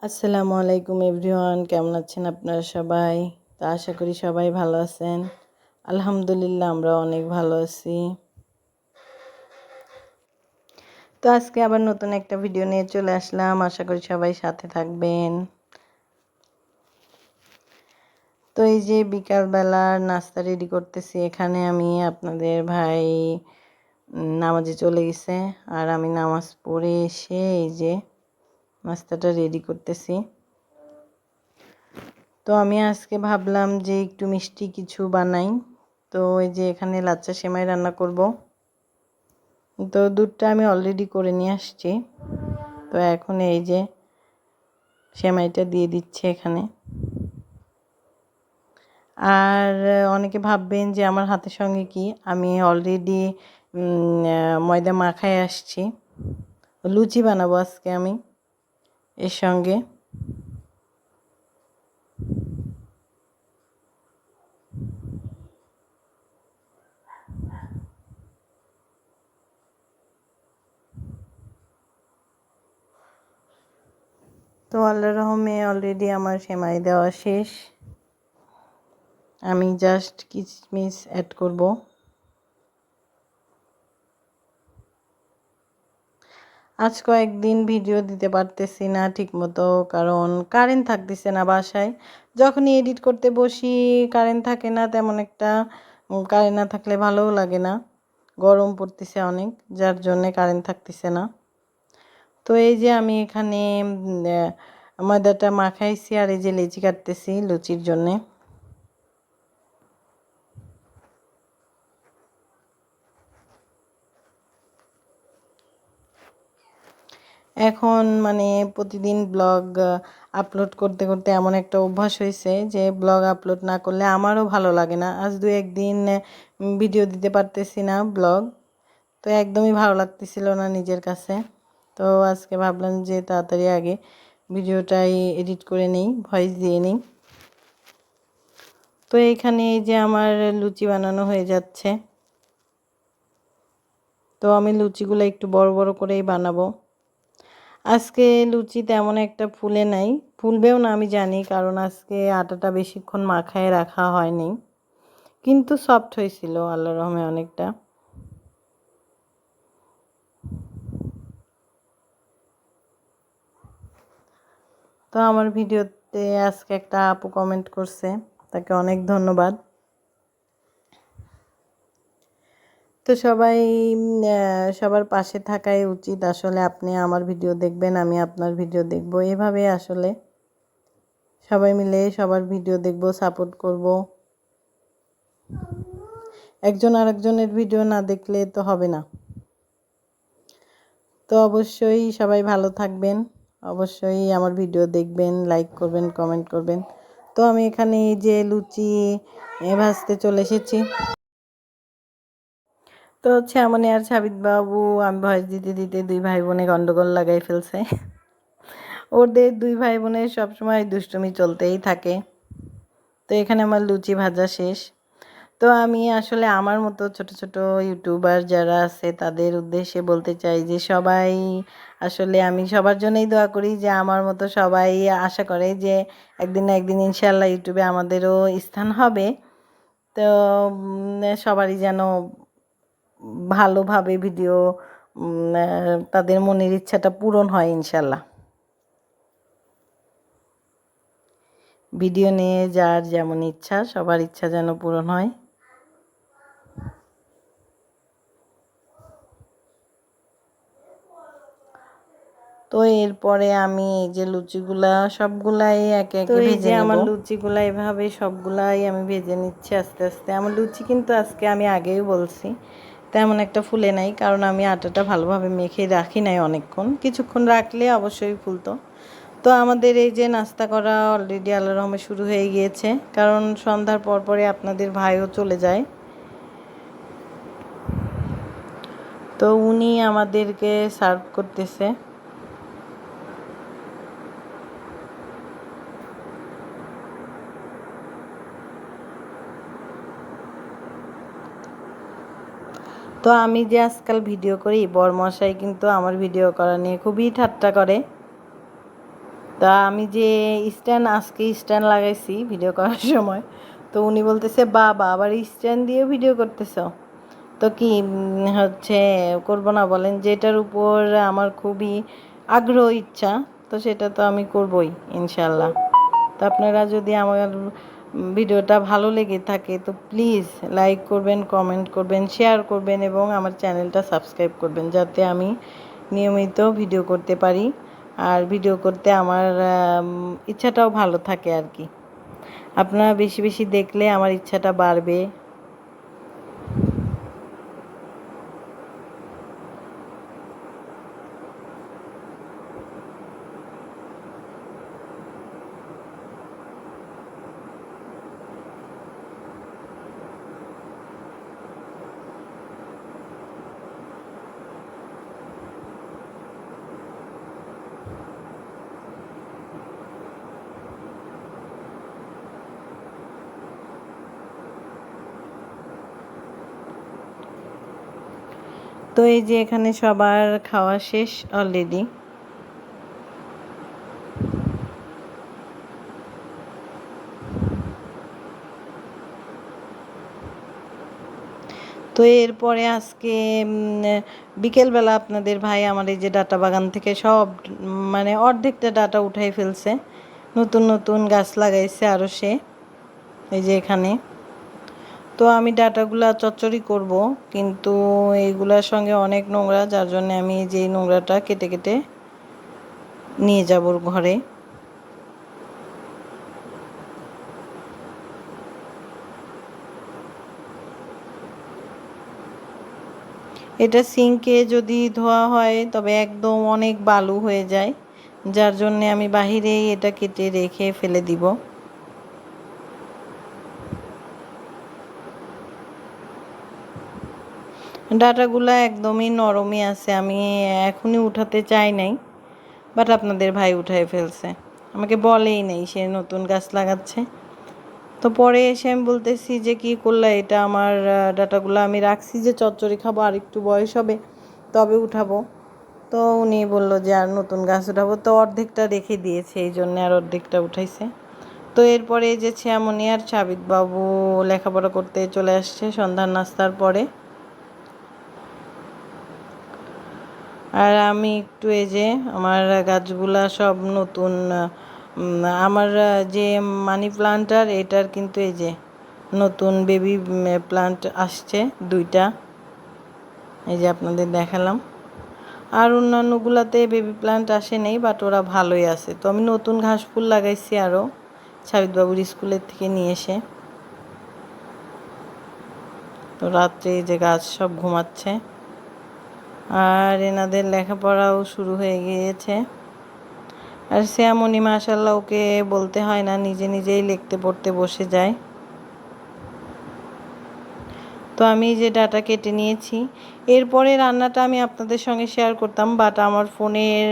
আসসালামু আলাইকুম এভরিওয়ান, কেমন আছেন আপনারা সবাই? তো আশা করি সবাই ভালো আছেন। আলহামদুলিল্লাহ আমরা অনেক ভালো আছি। তো আজকে আবার নতুন একটা ভিডিও নিয়ে চলে আসলাম, আশা করি সবাই সাথে থাকবেন। তো এই যে বিকালবেলার নাস্তা রেডি করতেছি, এখানে আমি আপনাদের ভাই নামাজে চলে গেছে আর আমি নামাজ পড়ে এসে এই যে নাস্তাটা রেডি করতেছি। তো আমি আজকে ভাবলাম যে একটু মিষ্টি কিছু বানাই। তো এই যে এখানে লাচ্চা সেমাই রান্না করব। তো দুধটা আমি অলরেডি করে নিয়ে আসছি। তো এখন এই যে সেমাইটা দিয়ে দিচ্ছে এখানে। আর অনেকে ভাববেন যে আমার হাতের সঙ্গে কি, আমি অলরেডি ময়দা মাখায় আসছি। লুচি বানাবো আজকে আমি এর সঙ্গে। তো আল্লাহর রহমে অলরেডি আমার সেমাই দেওয়া শেষ। আমি জাস্ট কিশমিশ অ্যাড করব। আজ কয়েকদিন ভিডিও দিতে পারতেছি না ঠিকমতো, কারণ কারেন্ট থাকতেছে না বাসায়। যখনই এডিট করতে বসি কারেন্ট থাকে না তেমন একটা। কারেন্ট না থাকলে ভালোও লাগে না, গরম পড়তেছে অনেক, যার জন্যে কারেন্ট থাকতেছে না। তো এই যে আমি এখানে ময়দাটা মাখাইছি আর এই যে লেচি কাটতেছি লুচির জন্যে। এখন মানে প্রতিদিন ব্লগ আপলোড করতে করতে এমন একটা অভ্যাস হয়েছে যে ব্লগ আপলোড না করলে আমারও ভালো লাগে না। আজ দু একদিন ভিডিও দিতে পারতেছি না ব্লগ, তো একদমই ভালো লাগতেছিল না নিজের কাছে। তো আজকে ভাবলাম যে তাড়াতাড়ি আগে ভিডিওটাই এডিট করে নিই, ভয়েস দিয়ে নিই। তো এইখানে এই যে আমার লুচি বানানো হয়ে যাচ্ছে। তো আমি লুচিগুলো একটু বড় বড় করেই বানাবো। আজকে লুচি তেমন একটা ফুলে নাই, ফুলবেও না আমি জানি, কারণ আজকে আটাটা বেশিক্ষণ মাখায় রাখা হয়নি, কিন্তু সফট হয়েছিল আল্লাহর রহমে অনেকটা। তো আমার ভিডিওতে আজকে একটা আপু কমেন্ট করছে, তাকে অনেক ধন্যবাদ। তো সবাই সবার পাশে থাকাই উচিত আসলে। আপনি আমার ভিডিও দেখবেন, আমি আপনার ভিডিও দেখব, এভাবে আসলে সবাই মিলে সবার ভিডিও দেখব, সাপোর্ট করব। একজন আরেকজনের ভিডিও না দেখলে তো হবে না। তো অবশ্যই সবাই ভালো থাকবেন, অবশ্যই আমার ভিডিও দেখবেন, লাইক করবেন, কমেন্ট করবেন। তো আমি এখানে এই যে লুচি ভাজতে চলে এসেছি। তো হচ্ছে এমন আর সাবিত বাবু, আমি ভয়েস দিতে দিতে দুই ভাই বোনে গন্ডগোল লাগাই ফেলছে। ওদের দুই ভাই বোনের সবসময় দুষ্টুমি চলতেই থাকে। তো এখানে আমার লুচি ভাজা শেষ। তো আমি আসলে আমার মতো ছোট ছোট ইউটিউবার যারা আছে তাদের উদ্দেশ্যে বলতে চাই যে সবাই আসলে, আমি সবার জন্যই দোয়া করি যে আমার মতো সবাই আশা করে যে একদিন না একদিন ইনশাআল্লাহ ইউটিউবে আমাদেরও স্থান হবে। তো সবারই যেন ভালোভাবে ভিডিও, তাদের মনের ইচ্ছাটা পূরণ হয় ইনশাআল্লাহ। ভিডিও নিয়ে যার যেমন ইচ্ছা, সবার ইচ্ছা যেন পূরণ হয়। তো এরপরে আমি এই যে লুচিগুলা সবগুলাই একে একে ভেজে নেব। আমার লুচিগুলা এভাবে সবগুলাই আমি ভেজে নিচ্ছি আস্তে আস্তে। আমার লুচি কিন্তু আজকে আমি আগেই বলছি তেমন একটা ফুলে নাই, কারণ আমি আটাটা ভালোভাবে মেখে রাখি নাই অনেকক্ষণ, কিছুক্ষণ রাখলে অবশ্যই ফুলতো। তো আমাদের এই যে নাস্তা করা অলরেডি আল্লাহর রহমে শুরু হয়ে গিয়েছে, কারণ সন্ধ্যার পরে আপনাদের ভাইও চলে যায়। তো উনি আমাদেরকে সার্ভ করতেছে। তো আমি যে আজকাল ভিডিও করি, বরমশাই কিন্তু আমার ভিডিও করা নিয়ে খুবই ঠাট্টা করে। তা আমি যে আজকে স্ট্যান্ড লাগাইছি ভিডিও করার সময়, তো উনি বলতেছে বাবা আবার স্ট্যান্ড দিয়ে ভিডিও করতেছো, তো কি হচ্ছে করবো না বলেন? যেটার উপর আমার খুবই আগ্রহ ইচ্ছা, তো সেটা তো আমি করবই ইনশাল্লাহ। তো আপনারা যদি আমার ভিডিওটা ভালো লেগে থাকে তো প্লিজ লাইক করবেন, কমেন্ট করবেন, শেয়ার করবেন এবং আমার চ্যানেলটা সাবস্ক্রাইব করবেন, যাতে আমি নিয়মিত ভিডিও করতে পারি আর ভিডিও করতে আমার ইচ্ছাটাও ভালো থাকে আর কি। আপনারা বেশি বেশি দেখলে আমার ইচ্ছাটা বাড়বে। তো এই যে এখানে সবার খাওয়া শেষ অলরেডি। তো এরপরে আজকে বিকেলবেলা আপনাদের ভাই আমার এই যে ডাটা বাগান থেকে সব মানে অর্ধেকটা ডাটা উঠাই ফেলছে, নতুন নতুন গাছ লাগাইছে আরও সে, এই যে এখানে। তো আমি ডাটাগুলা চচ্চড়ি করব, কিন্তু এইগুলার সঙ্গে অনেক নোংরা, যার জন্য আমি এই যে নোংরাটা কেটে কেটে নিয়ে যাব ঘরে। এটা সিঙ্কে যদি ধোয়া হয় তবে একদম অনেক বালু হয়ে যায়, যার জন্যে আমি বাহিরেই এটা কেটে রেখে ফেলে দিব। ডাটাগুলো একদমই নরমই আছে, আমি এখনই উঠাতে চাই নাই, বাট আপনাদের ভাই উঠাই ফেলছে, আমাকে বলেই নেই সে নতুন গাছ লাগাচ্ছে। তো পরে এসে আমি বলতেছি যে কি করলা এটা, আমার ডাটাগুলো আমি রাখছি যে চচ্চড়ি খাবো, আর একটু বয়স হবে তবে উঠাবো। তো উনি বললো যে আর নতুন গাছ উঠাবো, তো অর্ধেকটা রেখে দিয়েছে, এই জন্য আর অর্ধেকটা উঠাইছে। তো এরপরে এই যে শ্যামনি আর সাবিত বাবু লেখাপড়া করতে চলে আসছে সন্ধ্যার নাস্তার পরে। আর আমি একটু এই যে আমার গাছগুলা সব নতুন, আমার যে মানি প্লান্টার এটার কিন্তু এই যে নতুন বেবি প্লান্ট আসছে দুইটা, এই যে আপনাদের দেখালাম। আর অন্যান্যগুলাতে বেবি প্লান্ট আসে নেই, বাট ওরা ভালোই আছে। তো আমি নতুন ঘাস ফুল লাগাইছি আরও সাবিতবাবুর স্কুলের থেকে নিয়ে এসে। তো রাত্রে এই যে গাছ সব ঘুমাচ্ছে আর এনাদের লেখাপড়াও শুরু হয়ে গিয়েছে। আর শ্যামনি মাশাল্লাহ ওকে বলতে হয় না, নিজে নিজেই লিখতে পড়তে বসে যায়। তো আমি যে ডাটা কেটে নিয়েছি, এরপরে রান্নাটা আমি আপনাদের সঙ্গে শেয়ার করতাম, বাট আমার ফোনের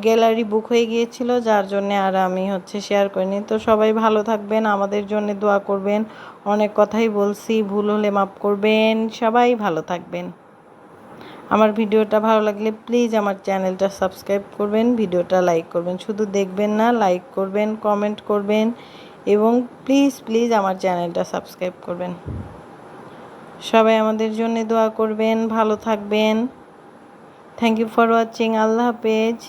গ্যালারি বুক হয়ে গিয়েছিল, যার জন্য আর আমি শেয়ার করিনি। তো সবাই ভালো থাকবেন, আমাদের জন্য দোয়া করবেন। অনেক কথাই বলছি, ভুল হলে মাফ করবেন। সবাই ভালো থাকবেন। আমার ভিডিওটা ভালো লাগলে প্লিজ আমার চ্যানেলটা সাবস্ক্রাইব করবেন, ভিডিওটা লাইক করবেন, শুধু দেখবেন না, লাইক করবেন, কমেন্ট করবেন এবং প্লিজ প্লিজ আমার চ্যানেলটা সাবস্ক্রাইব করবেন। সবাই আমাদের জন্য দোয়া করবেন, ভালো থাকবেন। Thank you for watching. আল্লাহ হাফেজ।